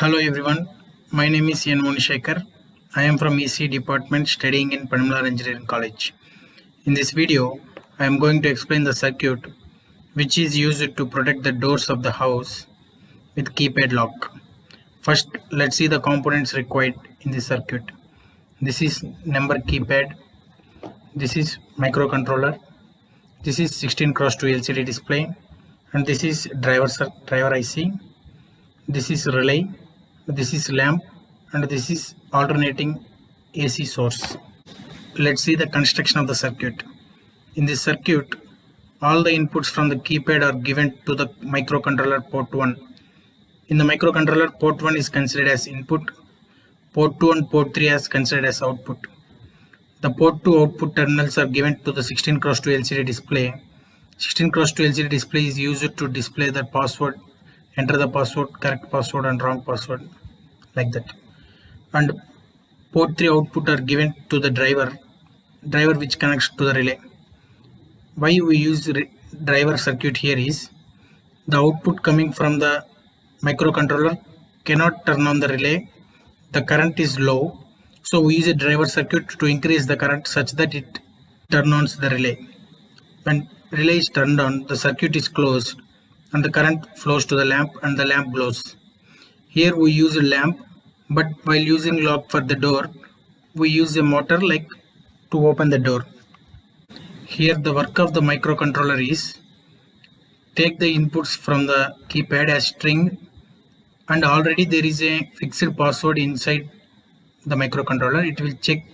Hello everyone, my name is N. Munishekar. I am from EC department studying in Padmala Engineering College. In this video, I am going to explain the circuit which is used to protect the doors of the house with keypad lock. First, let's see the components required in this circuit. This is number keypad, this is microcontroller, this is 16x2 LCD display, and this is driver IC. This is relay, this is lamp, and this is alternating AC source. Let's see the construction of the circuit. In this circuit, all the inputs from the keypad are given to the microcontroller port 1. In the microcontroller, port 1 is considered as input, port 2 and port 3 is considered as output. The port 2 output terminals are given to the 16x2 LCD display. 16x2 LCD display is used to display the password, enter the password, correct password and wrong password, like that. And port 3 output are given to the driver which connects to the relay. Why we use driver circuit here is the output coming from the microcontroller cannot turn on the relay. The current is low, so we use a driver circuit to increase the current such that it turns on the relay. When relay is turned on, the circuit is closed and the current flows to the lamp and the lamp glows. Here we use a lamp, but while using lock for the door, we use a motor like to open the door. Here the work of the microcontroller is take the inputs from the keypad as string, and already there is a fixed password inside the microcontroller. It will check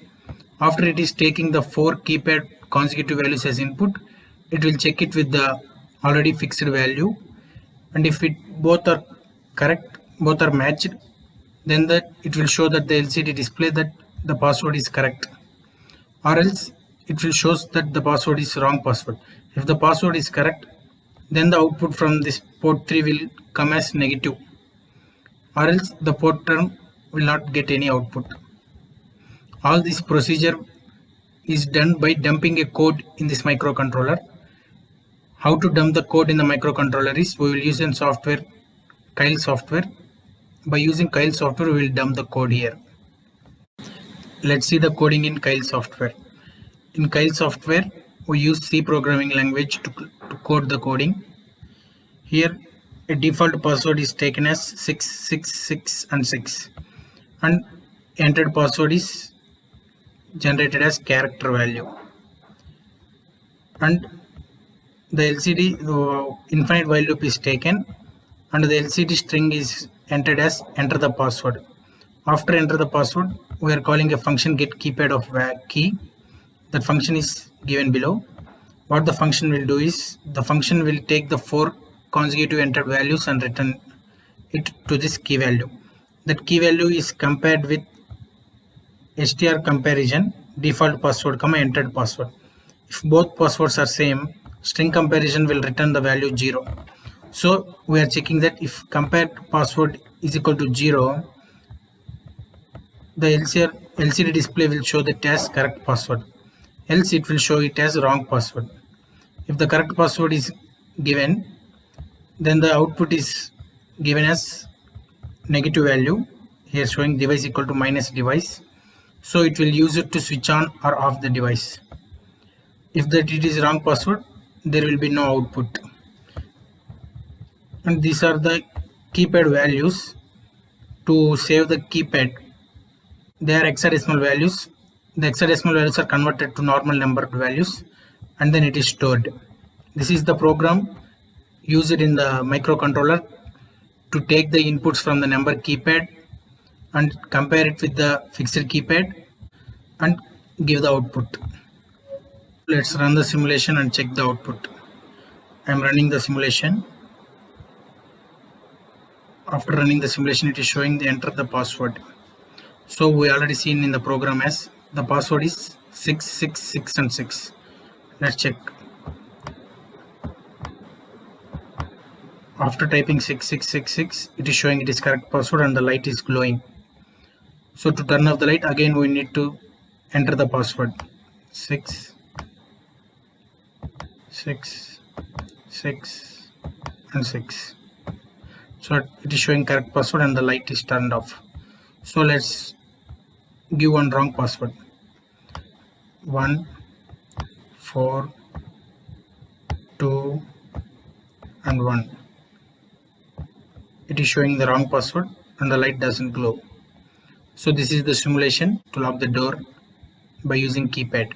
after it is taking the 4 keypad consecutive values as input. It will check it with the already fixed value, and if both are correct, both are matched, then it will show that the LCD display that the password is correct, or else it will show that the password is wrong password. If the password is correct, then the output from this port 3 will come as negative, or else the port term will not get any output. All this procedure is done by dumping a code in this microcontroller. How to dump the code in the microcontroller is we will use in software, Keil software. By using Keil software, we will dump the code here. Let's see the coding in Keil software. In Keil software, we use C programming language to code the coding. Here, a default password is taken as 666 and 6, and entered password is generated as character value, and the LCD infinite while loop is taken, and the LCD string is entered as enter the password. After enter the password, we are calling a function get keypad of key. That function is given below. What the function will do is the function will take the 4 consecutive entered values and return it to this key value. That key value is compared with str comparison default password comma entered password. If both passwords are same, string comparison will return the value 0. So we are checking that if compared password is equal to 0, the LCD display will show that as correct password, else it will show it as wrong password. If the correct password is given, then the output is given as negative value, here showing device equal to minus device. So it will use it to switch on or off the device. If that it is wrong password, there will be no output. And these are the keypad values to save the keypad. They are hexadecimal values. The hexadecimal values are converted to normal numbered values, and then it is stored. This is the program used in the microcontroller to take the inputs from the number keypad and compare it with the fixed keypad and give the output. Let's run the simulation and check the output. I am running the simulation. After running the simulation, it is showing the enter the password. So we already seen in the program as the password is 666 and 6. Let's check. After typing 6666, it is showing it is correct password and the light is glowing. So to turn off the light, again we need to enter the password 6 6 6 and 6. So it is showing correct password and the light is turned off. So let's give one wrong password. 1 4 2 and 1. It is showing the wrong password and the light doesn't glow. So this is the simulation to lock the door by using keypad.